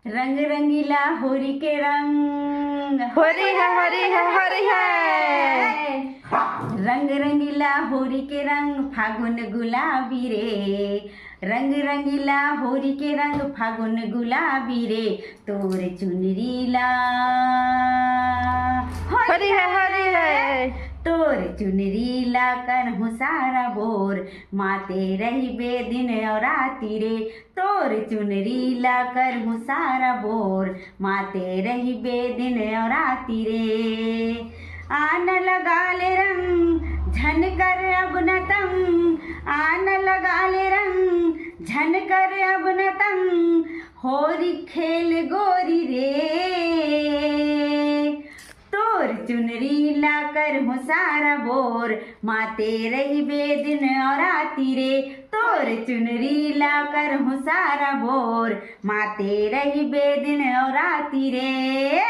रंग रंगीला होरी के रंग होरी है होरी है होरी है। रंग रंगीला होरी के रंग फागुन गुलाबी रे। रंग रंगीला होरी के रंग फागुन गुलाबी रे। तोर चुनरीला होरी है तोर चुनरीला करहूँ सारा बोर माते रही बेदिन और राती रे। तोर चुनरीला करहूँ सारा बोर माते रही बेदिन और राती रे। आन लगा ले रंग झन कर अब न तंग। आन लगा ले रंग झन कर अब न तंग। होरी खेल गोरी रे। तोर चुनरी ला कर हो सारा बोर माते रही बेदिन और राती रे। तोर चुनरी ला कर हो सारा बोर माते रही बेदिन और राती रे।